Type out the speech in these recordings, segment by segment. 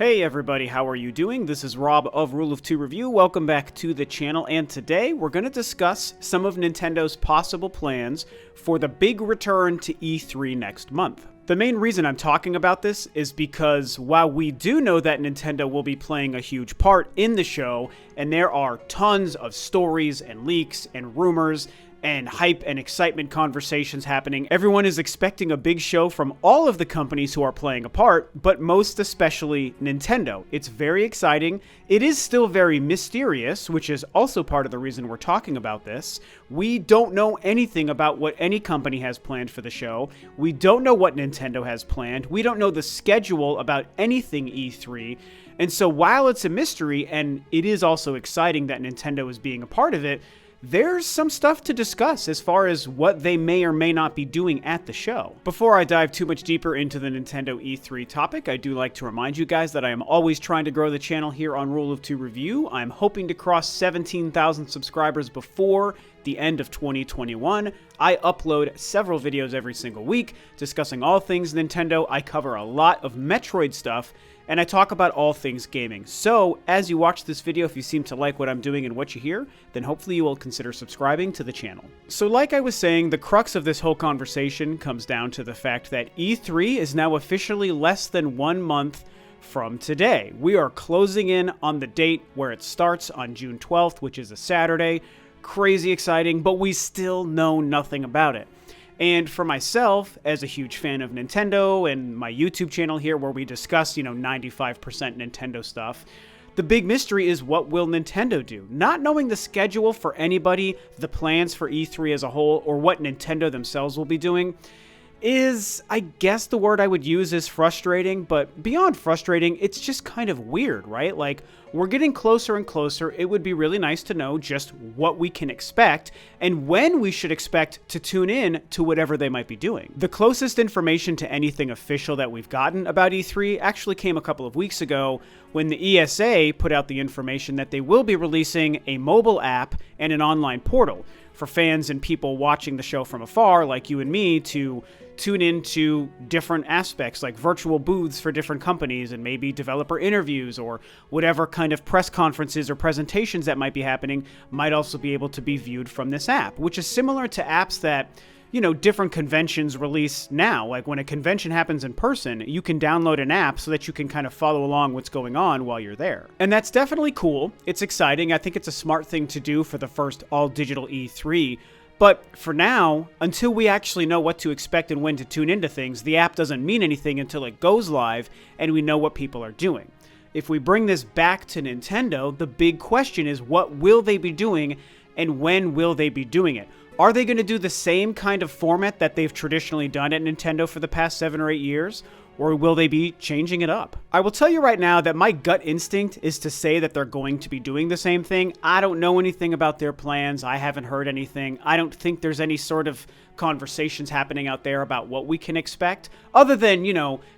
Hey everybody, how are you doing? This is Rob of Rule of Two Review. Welcome back to the channel, and today we're going to discuss some of Nintendo's possible plans for the big return to E3 next month. The main reason I'm talking about this is because while we do know that Nintendo will be playing a huge part in the show, and there are tons of stories and leaks and rumors and hype and excitement conversations happening. Everyone is expecting a big show from all of the companies who are playing a part, but most especially Nintendo. It's very exciting. It is still very mysterious, which is also part of the reason we're talking about this. We don't know anything about what any company has planned for the show. We don't know what Nintendo has planned. We don't know the schedule about anything E3. And so while it's a mystery, and it is also exciting that Nintendo is being a part of it, there's some stuff to discuss as far as what they may or may not be doing at the show. Before I dive too much deeper into the Nintendo E3 topic, I do like to remind you guys that I am always trying to grow the channel here on Rule of Two Review. I'm hoping to cross 17,000 subscribers before the end of 2021. I upload several videos every single week discussing all things Nintendo. I cover a lot of Metroid stuff, and I talk about all things gaming. So, as you watch this video, if you seem to like what I'm doing and what you hear, then hopefully you will consider subscribing to the channel. So like I was saying, the crux of this whole conversation comes down to the fact that E3 is now officially less than 1 month from today. We are closing in on the date where it starts on June 12th, which is a Saturday. Crazy exciting, but we still know nothing about it. And for myself, as a huge fan of Nintendo and my YouTube channel here where we discuss, 95% Nintendo stuff, the big mystery is what will Nintendo do? Not knowing the schedule for anybody, the plans for E3 as a whole, or what Nintendo themselves will be doing is, I guess the word I would use is frustrating, but beyond frustrating, it's just kind of weird, right? Like, we're getting closer and closer. It would be really nice to know just what we can expect and when we should expect to tune in to whatever they might be doing. The closest information to anything official that we've gotten about E3 actually came a couple of weeks ago when the ESA put out the information that they will be releasing a mobile app and an online portal for fans and people watching the show from afar, like you and me, to tune into different aspects, like virtual booths for different companies and maybe developer interviews or whatever kind of press conferences or presentations that might be happening might also be able to be viewed from this app, which is similar to apps that different conventions release now. Like when a convention happens in person, you can download an app so that you can kind of follow along what's going on while you're there. And that's definitely cool. It's exciting. I think it's a smart thing to do for the first all-digital E3. But for now, until we actually know what to expect and when to tune into things, the app doesn't mean anything until it goes live and we know what people are doing. If we bring this back to Nintendo, the big question is what will they be doing and when will they be doing it? Are they going to do the same kind of format that they've traditionally done at Nintendo for the past 7 or 8 years? Or will they be changing it up? I will tell you right now that my gut instinct is to say that they're going to be doing the same thing. I don't know anything about their plans. I haven't heard anything. I don't think there's any sort of conversations happening out there about what we can expect, other than,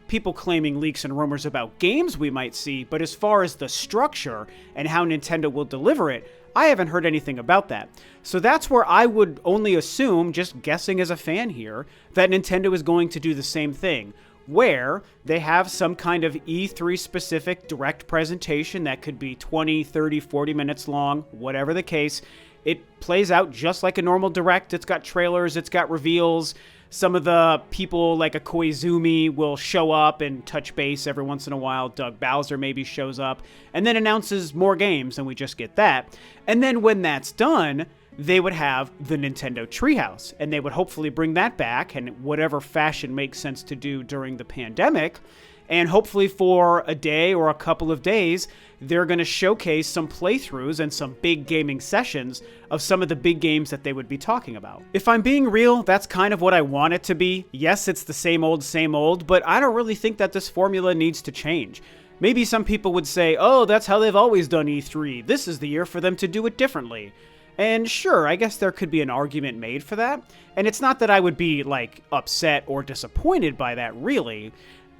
people claiming leaks and rumors about games we might see. But as far as the structure and how Nintendo will deliver it, I haven't heard anything about that. So that's where I would only assume, just guessing as a fan here, that Nintendo is going to do the same thing, where they have some kind of E3 specific direct presentation that could be 20, 30, 40 minutes long, whatever the case. It plays out just like a normal direct. It's got trailers, it's got reveals. Some of the people like a Koizumi will show up and touch base every once in a while. Doug Bowser maybe shows up and then announces more games, and we just get that. And then when that's done, they would have the Nintendo Treehouse, and they would hopefully bring that back in whatever fashion makes sense to do during the pandemic. And hopefully for a day or a couple of days, they're going to showcase some playthroughs and some big gaming sessions of some of the big games that they would be talking about. If I'm being real, that's kind of what I want it to be. Yes, it's the same old, but I don't really think that this formula needs to change. Maybe some people would say, oh, that's how they've always done E3. This is the year for them to do it differently. And sure, I guess there could be an argument made for that. And it's not that I would be, upset or disappointed by that, really.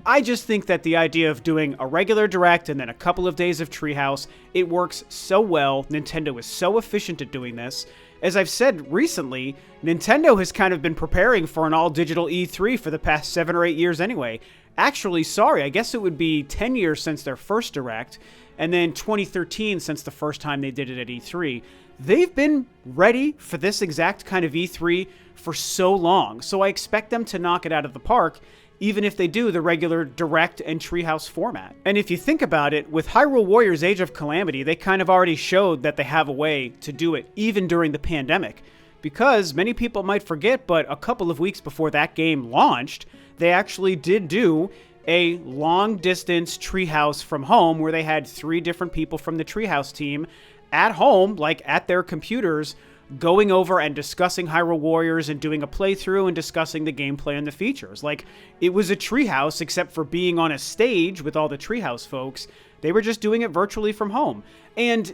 I just think that the idea of doing a regular direct and then a couple of days of Treehouse, it works so well. Nintendo is so efficient at doing this. As I've said recently, Nintendo has kind of been preparing for an all-digital E3 for the past 7 or 8 years anyway. Actually, sorry, I guess it would be 10 years since their first Direct, and then 2013 since the first time they did it at E3. They've been ready for this exact kind of E3 for so long, so I expect them to knock it out of the park, even if they do the regular Direct and Treehouse format. And if you think about it, with Hyrule Warriors Age of Calamity, they kind of already showed that they have a way to do it, even during the pandemic. Because many people might forget, but a couple of weeks before that game launched, they actually did do a long-distance Treehouse from home where they had 3 different people from the Treehouse team at home, like at their computers, going over and discussing Hyrule Warriors and doing a playthrough and discussing the gameplay and the features. Like, it was a Treehouse, except for being on a stage with all the Treehouse folks. They were just doing it virtually from home. And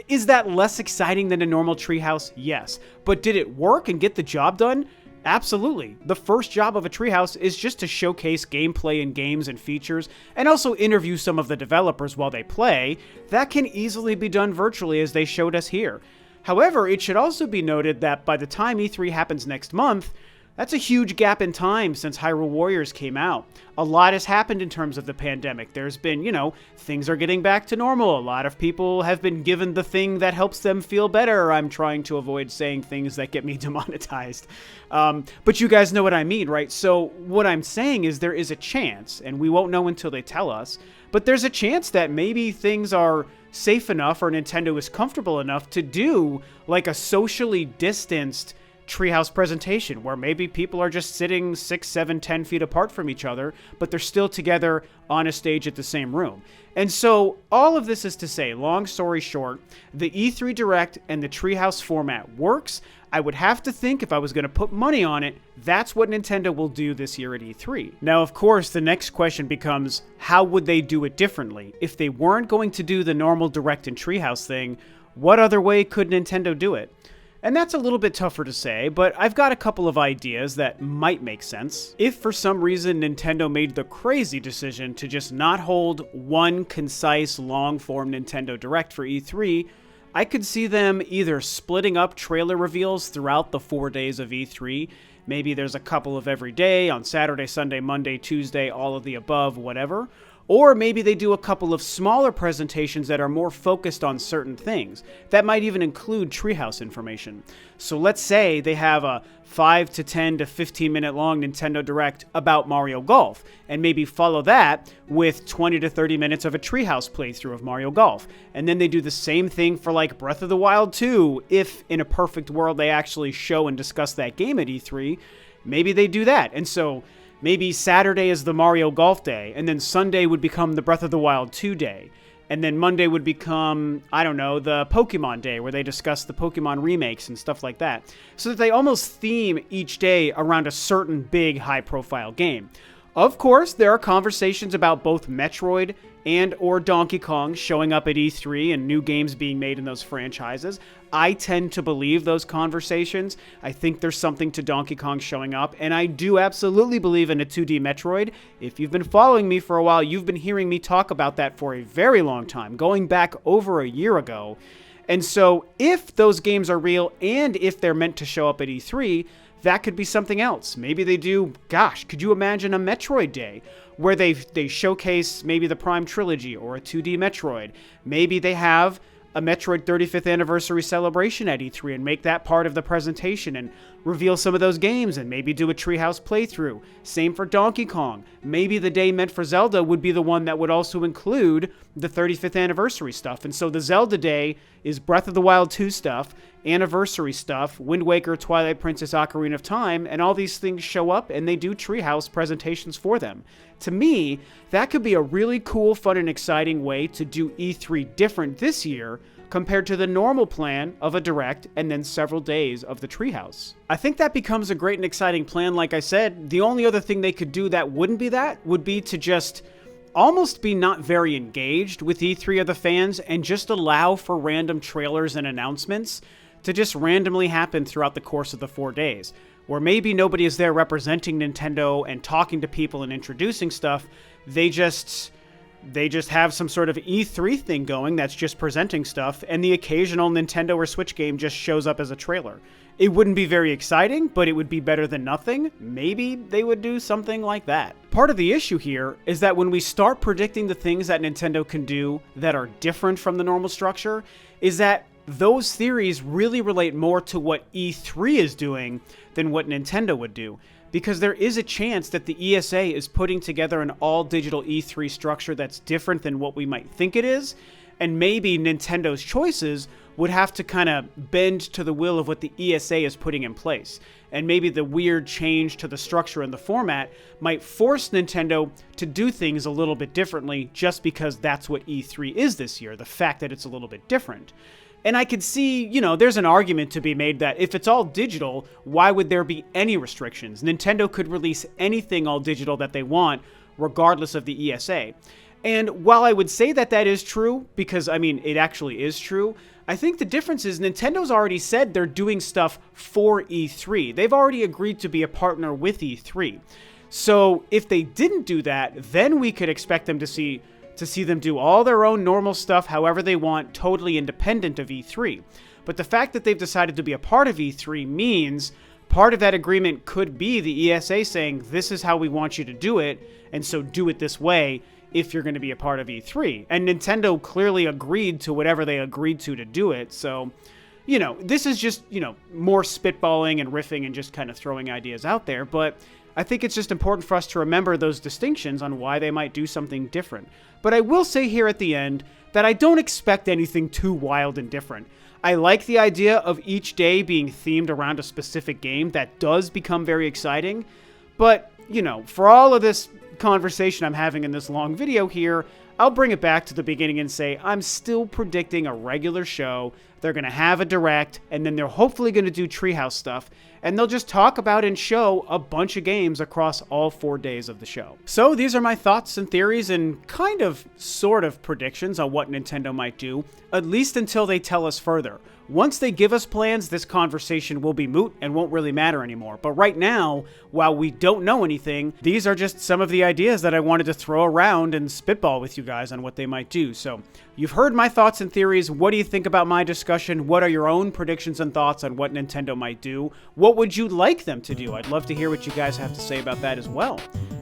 is that less exciting than a normal Treehouse? Yes. But did it work and get the job done? Absolutely. The first job of a Treehouse is just to showcase gameplay and games and features, and also interview some of the developers while they play. That can easily be done virtually, as they showed us here. However, it should also be noted that by the time E3 happens next month, that's a huge gap in time since Hyrule Warriors came out. A lot has happened in terms of the pandemic. There's been, things are getting back to normal. A lot of people have been given the thing that helps them feel better. I'm trying to avoid saying things that get me demonetized. But you guys know what I mean, right? So what I'm saying is there is a chance, and we won't know until they tell us, but there's a chance that maybe things are safe enough or Nintendo is comfortable enough to do like a socially distanced Treehouse presentation where maybe people are just sitting 6, 7, 10 feet apart from each other, but they're still together on a stage at the same room. And so all of this is to say, long story short, the E3 Direct and the Treehouse format works. I would have to think, if I was going to put money on it, that's what Nintendo will do this year at E3. Now, of course, the next question becomes, how would they do it differently? If they weren't going to do the normal Direct and Treehouse thing, what other way could Nintendo do it? And that's a little bit tougher to say, but I've got a couple of ideas that might make sense. If for some reason Nintendo made the crazy decision to just not hold one concise, long-form Nintendo Direct for E3, I could see them either splitting up trailer reveals throughout the 4 days of E3. Maybe there's a couple of every day, on Saturday, Sunday, Monday, Tuesday, all of the above, whatever. Or maybe they do a couple of smaller presentations that are more focused on certain things. That might even include Treehouse information. So let's say they have a 5 to 10 to 15 minute long Nintendo Direct about Mario Golf, and maybe follow that with 20 to 30 minutes of a Treehouse playthrough of Mario Golf. And then they do the same thing for like Breath of the Wild 2, if in a perfect world they actually show and discuss that game at E3. Maybe they do that. And so maybe Saturday is the Mario Golf day, and then Sunday would become the Breath of the Wild 2 day. And then Monday would become, I don't know, the Pokemon day, where they discuss the Pokemon remakes and stuff like that. So that they almost theme each day around a certain big, high-profile game. Of course, there are conversations about both Metroid and or Donkey Kong showing up at E3 and new games being made in those franchises. I tend to believe those conversations. I think there's something to Donkey Kong showing up, and I do absolutely believe in a 2D Metroid. If you've been following me for a while, you've been hearing me talk about that for a very long time, going back over a year ago. And so if those games are real and if they're meant to show up at E3, that could be something else. Maybe they do, could you imagine a Metroid Day where they showcase maybe the Prime Trilogy or a 2D Metroid? Maybe they have a Metroid 35th anniversary celebration at E3 and make that part of the presentation and reveal some of those games and maybe do a Treehouse playthrough. Same for Donkey Kong. Maybe the day meant for Zelda would be the one that would also include the 35th anniversary stuff. And so the Zelda Day is Breath of the Wild 2 stuff, anniversary stuff, Wind Waker, Twilight Princess, Ocarina of Time, and all these things show up and they do Treehouse presentations for them. To me, that could be a really cool, fun, and exciting way to do E3 different this year compared to the normal plan of a Direct and then several days of the Treehouse. I think that becomes a great and exciting plan. Like I said, the only other thing they could do that wouldn't be that would be to just almost be not very engaged with E3 or the fans and just allow for random trailers and announcements to just randomly happen throughout the course of the 4 days, where maybe nobody is there representing Nintendo and talking to people and introducing stuff. They just they just have some sort of E3 thing going that's just presenting stuff, and the occasional Nintendo or Switch game just shows up as a trailer. It wouldn't be very exciting, but it would be better than nothing. Maybe they would do something like that. Part of the issue here is that when we start predicting the things that Nintendo can do that are different from the normal structure, is that those theories really relate more to what E3 is doing than what Nintendo would do. Because there is a chance that the ESA is putting together an all-digital E3 structure that's different than what we might think it is, and maybe Nintendo's choices would have to kind of bend to the will of what the ESA is putting in place. And maybe the weird change to the structure and the format might force Nintendo to do things a little bit differently just because that's what E3 is this year, the fact that it's a little bit different. And I could see, there's an argument to be made that if it's all digital, why would there be any restrictions? Nintendo could release anything all digital that they want, regardless of the ESA. And while I would say that that is true, because, it actually is true, I think the difference is Nintendo's already said they're doing stuff for E3. They've already agreed to be a partner with E3. So if they didn't do that, then we could expect them to see them do all their own normal stuff however they want, totally independent of E3. But the fact that they've decided to be a part of E3 means part of that agreement could be the ESA saying, this is how we want you to do it, and so do it this way if you're going to be a part of E3. And Nintendo clearly agreed to whatever they agreed to do it, so, this is just, more spitballing and riffing and just kind of throwing ideas out there, but I think it's just important for us to remember those distinctions on why they might do something different. But I will say here at the end that I don't expect anything too wild and different. I like the idea of each day being themed around a specific game. That does become very exciting. But, for all of this conversation I'm having in this long video here, I'll bring it back to the beginning and say I'm still predicting a regular show. They're going to have a direct, and then they're hopefully going to do Treehouse stuff, and they'll just talk about and show a bunch of games across all 4 days of the show. So these are my thoughts and theories and kind of, sort of predictions on what Nintendo might do, at least until they tell us further. Once they give us plans, this conversation will be moot and won't really matter anymore. But right now, while we don't know anything, these are just some of the ideas that I wanted to throw around and spitball with you guys on what they might do. So you've heard my thoughts and theories. What do you think about my discussion? What are your own predictions and thoughts on what Nintendo might do? What would you like them to do? I'd love to hear what you guys have to say about that as well.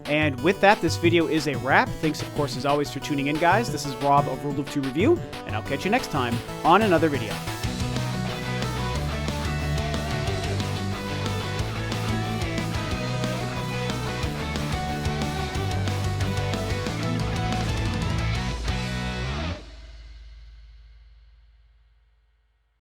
And with that, this video is a wrap. Thanks, of course, as always, for tuning in, guys. This is Rob of Rule of Two Review, and I'll catch you next time on another video.